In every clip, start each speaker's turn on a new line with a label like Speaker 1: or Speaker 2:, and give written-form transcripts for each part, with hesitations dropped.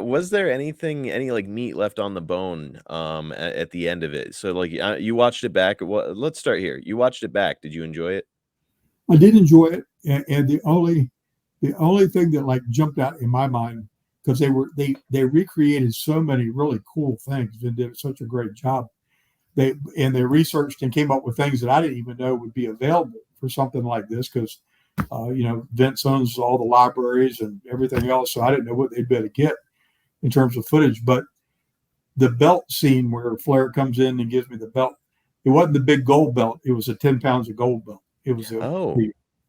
Speaker 1: Was there any like meat left on the bone at the end of it? So like you watched it back. Let's start here. You watched it back. Did you enjoy it?
Speaker 2: I did enjoy it, and the only thing that like jumped out in my mind, because they recreated so many really cool things and did such a great job. They researched and came up with things that I didn't even know would be available for something like this, because Vince owns all the libraries and everything else, so I didn't know what they'd be able to get in terms of footage. But the belt scene where Flair comes in and gives me the belt, it wasn't the big gold belt. It was a 10 pounds of gold belt. It was
Speaker 1: Oh,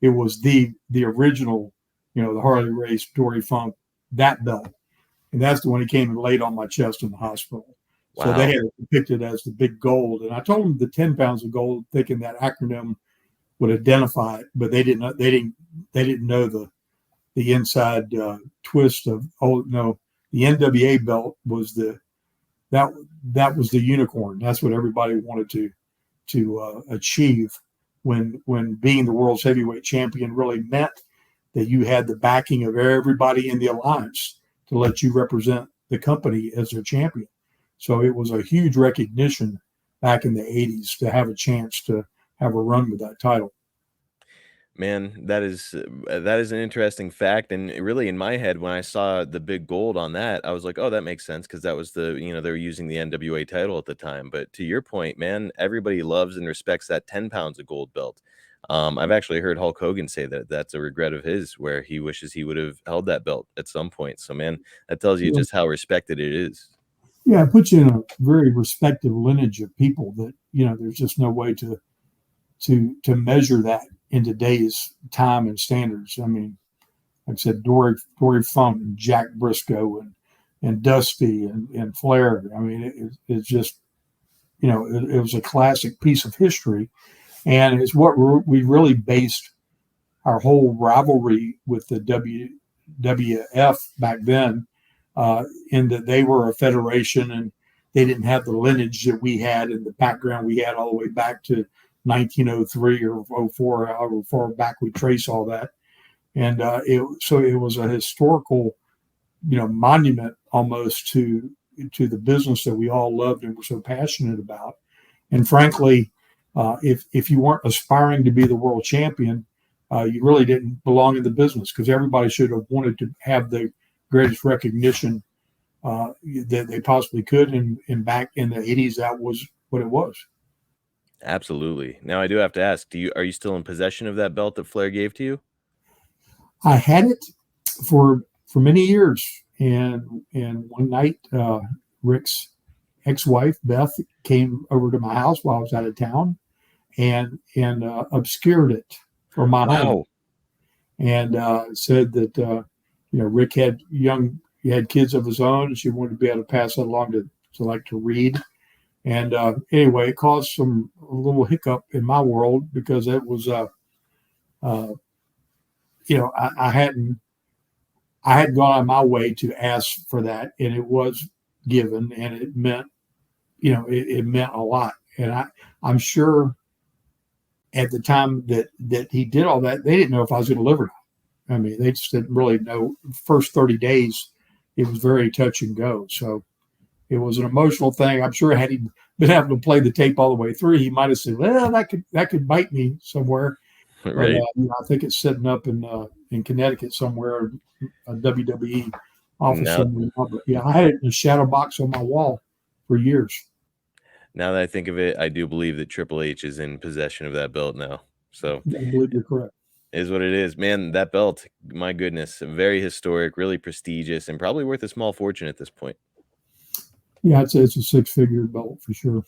Speaker 2: the original, the Harley Race Dory Funk, that belt, and that's the one he came and laid on my chest in the hospital. So they
Speaker 1: wow.
Speaker 2: had it depicted as the big gold, and I told them the 10 pounds of gold, thinking that acronym would identify it, but they didn't. They didn't know the inside twist of, oh no, the NWA belt was that that was the unicorn. That's what everybody wanted to achieve when being the world's heavyweight champion really meant that you had the backing of everybody in the alliance to let you represent the company as their champion. So it was a huge recognition back in the 80s to have a chance to have a run with that title.
Speaker 1: Man, that is an interesting fact, and really in my head, when I saw the big gold on that, I was like, "Oh, that makes sense," because that was they were using the NWA title at the time. But to your point, man, everybody loves and respects that 10 pounds of gold belt. I've actually heard Hulk Hogan say that that's a regret of his, where he wishes he would have held that belt at some point. So, man, that tells you
Speaker 2: Yeah,
Speaker 1: just how respected it is.
Speaker 2: yeah, it puts you in a very respected lineage of people that there's just no way to measure that in today's time and standards. I mean, like I said, Dory Funk and Jack Briscoe and Dusty and Flair. I mean, it's just it was a classic piece of history, and it's what we really based our whole rivalry with the WWF back then, in that they were a federation and they didn't have the lineage that we had and the background we had all the way back to 1903 or '04, however far back we trace all that. And so it was a historical, monument almost to the business that we all loved and were so passionate about. And frankly, if you weren't aspiring to be the world champion, you really didn't belong in the business, because everybody should have wanted to have the greatest recognition that they possibly could. And back in the 80s, that was what it was.
Speaker 1: Absolutely. Now, I do have to ask, are you still in possession of that belt that Flair gave to you?
Speaker 2: I had it for many years, and one night, Rick's ex-wife Beth came over to my house while I was out of town, and obscured it from my home,
Speaker 1: Wow.
Speaker 2: and said that Rick he had kids of his own, and she wanted to be able to pass that along to read. And anyway, it caused a little hiccup in my world, because it was uh, I hadn't gone on my way to ask for that, and it was given, and it meant it meant a lot. And I'm sure at the time that he did all that, they didn't know if I was going to live or not. I mean, they just didn't really know. First 30 days, it was very touch and go. So it was an emotional thing. I'm sure had he been able to play the tape all the way through, he might have said, "Well, that could bite me somewhere." But
Speaker 1: Right.
Speaker 2: I think it's sitting up in Connecticut somewhere, a WWE office
Speaker 1: Now
Speaker 2: somewhere. But yeah, I had it in a shadow box on my wall for years.
Speaker 1: now that I think of it, I do believe that Triple H is in possession of that belt now. So,
Speaker 2: I believe you're correct.
Speaker 1: is what it is. Man, that belt, my goodness, very historic, really prestigious, and probably worth a small fortune at this point.
Speaker 2: Yeah, it's a 6-figure belt for sure.